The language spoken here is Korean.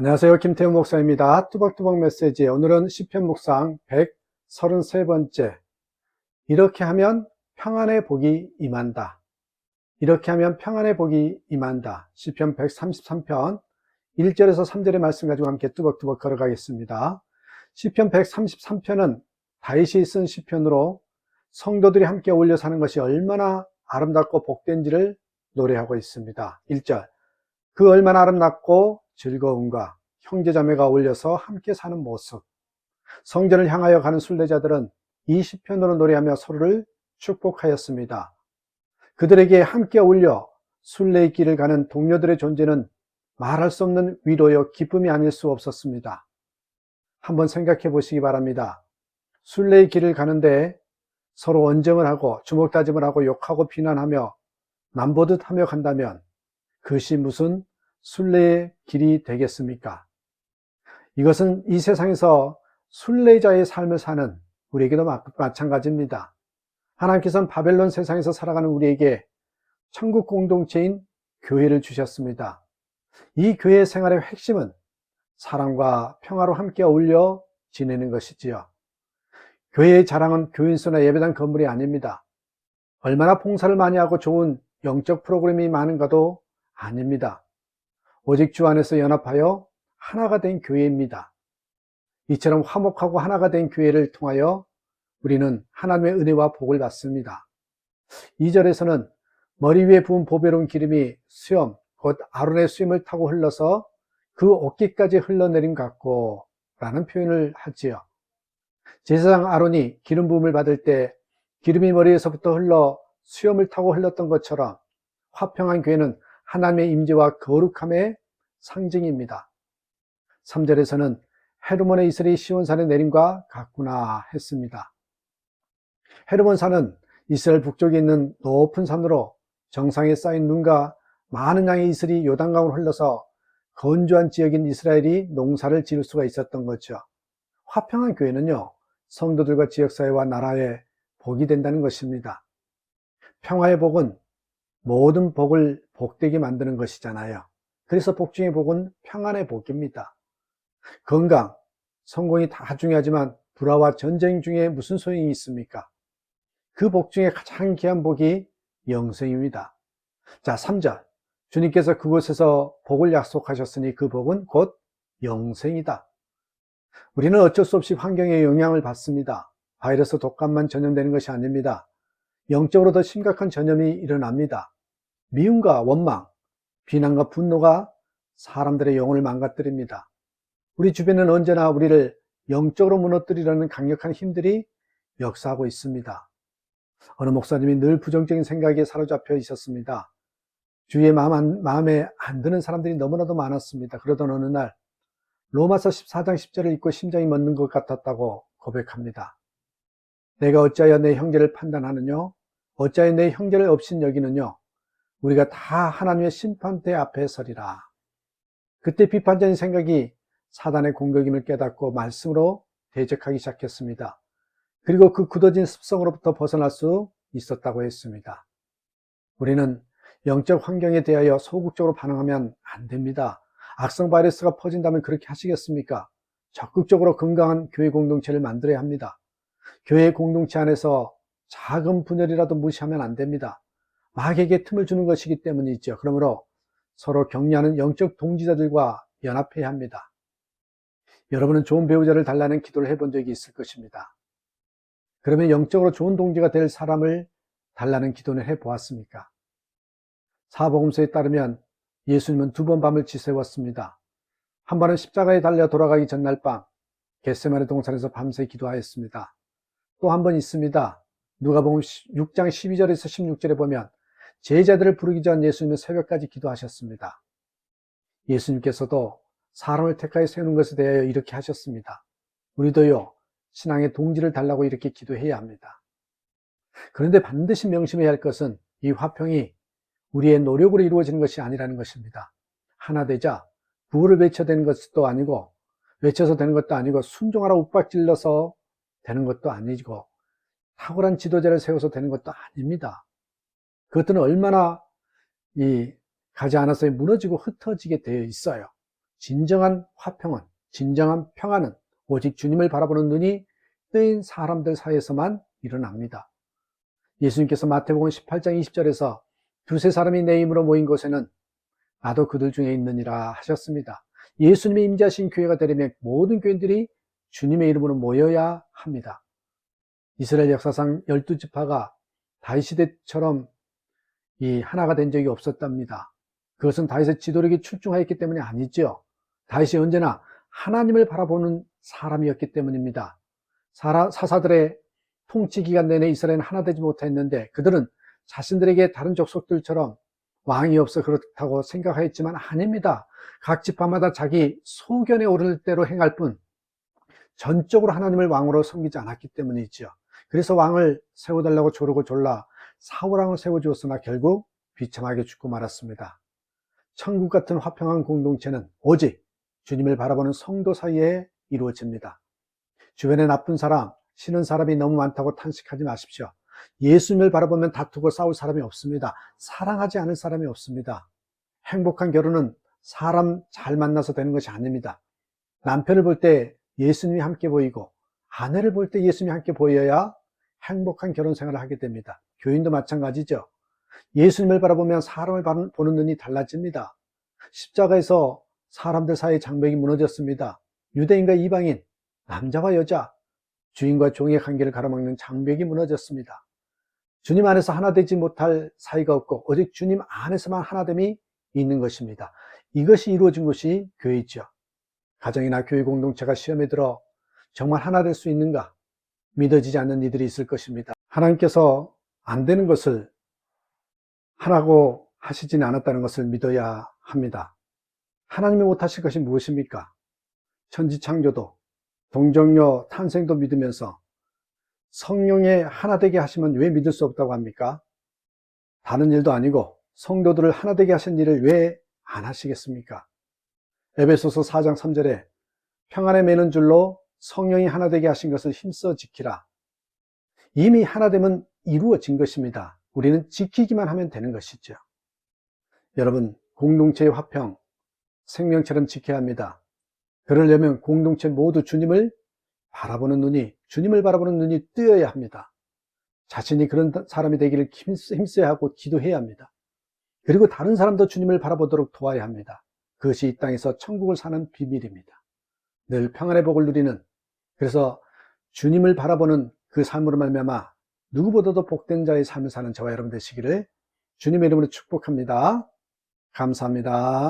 안녕하세요. 김태훈 목사입니다. 뚜벅뚜벅 메시지. 오늘은 시편 묵상 133번째. 이렇게 하면 평안의 복이 임한다. 이렇게 하면 평안의 복이 임한다. 시편 133편 1절에서 3절의 말씀 가지고 함께 뚜벅뚜벅 걸어가겠습니다. 시편 133편은 다윗이 쓴 시편으로 성도들이 함께 어울려 사는 것이 얼마나 아름답고 복된지를 노래하고 있습니다. 1절. 그 얼마나 아름답고 즐거움과 형제자매가 어울려서 함께 사는 모습. 성전을 향하여 가는 순례자들은 이 시편으로 노래하며 서로를 축복하였습니다. 그들에게 함께 어울려 순례의 길을 가는 동료들의 존재는 말할 수 없는 위로요 기쁨이 아닐 수 없었습니다. 한번 생각해 보시기 바랍니다. 순례의 길을 가는데 서로 언쟁을 하고 주먹다짐을 하고 욕하고 비난하며 남보듯 하며 간다면 그것이 무슨 순례의 길이 되겠습니까? 이것은 이 세상에서 순례자의 삶을 사는 우리에게도 마찬가지입니다. 하나님께서는 바벨론 세상에서 살아가는 우리에게 천국 공동체인 교회를 주셨습니다. 이 교회 생활의 핵심은 사랑과 평화로 함께 어울려 지내는 것이지요. 교회의 자랑은 교인수나 예배당 건물이 아닙니다. 얼마나 봉사를 많이 하고 좋은 영적 프로그램이 많은가도 아닙니다. 오직 주 안에서 연합하여 하나가 된 교회입니다. 이처럼 화목하고 하나가 된 교회를 통하여 우리는 하나님의 은혜와 복을 받습니다. 2절에서는 머리 위에 부은 보배로운 기름이 수염, 곧 아론의 수염을 타고 흘러서 그 어깨까지 흘러내림 같고 라는 표현을 하지요. 제사장 아론이 기름 부음을 받을 때 기름이 머리에서부터 흘러 수염을 타고 흘렀던 것처럼 화평한 교회는 하나님의 임재와 거룩함의 상징입니다. 3절에서는 헤르몬의 이슬이 시온산에 내림과 같구나 했습니다. 헤르몬산은 이스라엘 북쪽에 있는 높은 산으로 정상에 쌓인 눈과 많은 양의 이슬이 요단강으로 흘러서 건조한 지역인 이스라엘이 농사를 지을 수가 있었던 거죠. 화평한 교회는요, 성도들과 지역사회와 나라의 복이 된다는 것입니다. 평화의 복은 모든 복을 복되게 만드는 것이잖아요. 그래서 복 중의 복은 평안의 복입니다. 건강, 성공이 다 중요하지만 불화와 전쟁 중에 무슨 소용이 있습니까? 그 복 중에 가장 귀한 복이 영생입니다. 자, 3절. 주님께서 그곳에서 복을 약속하셨으니 그 복은 곧 영생이다. 우리는 어쩔 수 없이 환경의 영향을 받습니다. 바이러스 독감만 전염되는 것이 아닙니다. 영적으로 더 심각한 전염이 일어납니다. 미움과 원망, 비난과 분노가 사람들의 영혼을 망가뜨립니다. 우리 주변은 언제나 우리를 영적으로 무너뜨리려는 강력한 힘들이 역사하고 있습니다. 어느 목사님이 늘 부정적인 생각에 사로잡혀 있었습니다. 주위에 마음에 안 드는 사람들이 너무나도 많았습니다. 그러던 어느 날 로마서 14장 10절을 읽고 심장이 멎는 것 같았다고 고백합니다. 내가 어찌하여 내 형제를 판단하느냐? 어찌하여 내 형제를 업신 여기느냐? 우리가 다 하나님의 심판대 앞에 서리라. 그때 비판적인 생각이 사단의 공격임을 깨닫고 말씀으로 대적하기 시작했습니다. 그리고 그 굳어진 습성으로부터 벗어날 수 있었다고 했습니다. 우리는 영적 환경에 대하여 소극적으로 반응하면 안 됩니다. 악성 바이러스가 퍼진다면 그렇게 하시겠습니까? 적극적으로 건강한 교회 공동체를 만들어야 합니다. 교회 공동체 안에서 작은 분열이라도 무시하면 안 됩니다. 마귀에게 틈을 주는 것이기 때문이죠. 그러므로 서로 격려하는 영적 동지자들과 연합해야 합니다. 여러분은 좋은 배우자를 달라는 기도를 해본 적이 있을 것입니다. 그러면 영적으로 좋은 동지가 될 사람을 달라는 기도는 해보았습니까? 사복음서에 따르면 예수님은 2번 밤을 지새웠습니다. 한 번은 십자가에 달려 돌아가기 전날 밤 겟세마네 동산에서 밤새 기도하였습니다. 또 한 번 있습니다. 누가복음 6장 12절에서 16절에 보면 제자들을 부르기 전 예수님은 새벽까지 기도하셨습니다. 예수님께서도 사람을 택하여 세우는 것에 대하여 이렇게 하셨습니다. 우리도요, 신앙의 동지를 달라고 이렇게 기도해야 합니다. 그런데 반드시 명심해야 할 것은 이 화평이 우리의 노력으로 이루어지는 것이 아니라는 것입니다. 하나 되자 구호를 외쳐 되는 것도 아니고 외쳐서 되는 것도 아니고 순종하라 욱박질러서 되는 것도 아니고 탁월한 지도자를 세워서 되는 것도 아닙니다. 그것들은 얼마나 가지 않아서 무너지고 흩어지게 되어 있어요. 진정한 화평은, 진정한 평안은 오직 주님을 바라보는 눈이 뜨인 사람들 사이에서만 일어납니다. 예수님께서 마태복음 18장 20절에서 두세 사람이 내 이름으로 모인 곳에는 나도 그들 중에 있느니라 하셨습니다. 예수님이 임재하신 교회가 되려면 모든 교인들이 주님의 이름으로 모여야 합니다. 이스라엘 역사상 12지파가 다윗 시대처럼 하나가 된 적이 없었답니다. 그것은 다윗의 지도력이 출중하였기 때문이 아니죠. 다윗이 언제나 하나님을 바라보는 사람이었기 때문입니다. 사사들의 통치 기간 내내 이스라엘은 하나 되지 못했는데 그들은 자신들에게 다른 족속들처럼 왕이 없어 그렇다고 생각하였지만 아닙니다. 각 지파마다 자기 소견에 오를 대로 행할 뿐 전적으로 하나님을 왕으로 섬기지 않았기 때문이죠. 그래서 왕을 세워달라고 조르고 졸라 사울왕을 세워주었으나 결국 비참하게 죽고 말았습니다. 천국 같은 화평한 공동체는 오직 주님을 바라보는 성도 사이에 이루어집니다. 주변에 나쁜 사람, 싫은 사람이 너무 많다고 탄식하지 마십시오. 예수님을 바라보면 다투고 싸울 사람이 없습니다. 사랑하지 않을 사람이 없습니다. 행복한 결혼은 사람 잘 만나서 되는 것이 아닙니다. 남편을 볼 때 예수님이 함께 보이고 아내를 볼 때 예수님이 함께 보여야 행복한 결혼 생활을 하게 됩니다. 교인도 마찬가지죠. 예수님을 바라보면 사람을 보는 눈이 달라집니다. 십자가에서 사람들 사이의 장벽이 무너졌습니다. 유대인과 이방인, 남자와 여자, 주인과 종의 관계를 가로막는 장벽이 무너졌습니다. 주님 안에서 하나 되지 못할 사이가 없고 오직 주님 안에서만 하나됨이 있는 것입니다. 이것이 이루어진 것이 교회이죠. 가정이나 교회 공동체가 시험에 들어 정말 하나 될 수 있는가 믿어지지 않는 이들이 있을 것입니다. 하나님께서 안 되는 것을 하라고 하시지는 않았다는 것을 믿어야 합니다. 하나님이 못하실 것이 무엇입니까? 천지창조도 동정녀 탄생도 믿으면서 성령의 하나 되게 하시면 왜 믿을 수 없다고 합니까? 다른 일도 아니고 성도들을 하나 되게 하신 일을 왜 안 하시겠습니까? 에베소서 4장 3절에 평안에 매는 줄로 성령이 하나 되게 하신 것을 힘써 지키라. 이미 하나됨은 이루어진 것입니다. 우리는 지키기만 하면 되는 것이죠. 여러분, 공동체의 화평, 생명처럼 지켜야 합니다. 그러려면 공동체 모두 주님을 바라보는 눈이 뜨여야 합니다. 자신이 그런 사람이 되기를 힘써야 하고 기도해야 합니다. 그리고 다른 사람도 주님을 바라보도록 도와야 합니다. 그것이 이 땅에서 천국을 사는 비밀입니다. 늘 평안의 복을 누리는, 그래서 주님을 바라보는 그 삶으로 말미암아 누구보다도 복된 자의 삶을 사는 저와 여러분 되시기를 주님의 이름으로 축복합니다. 감사합니다.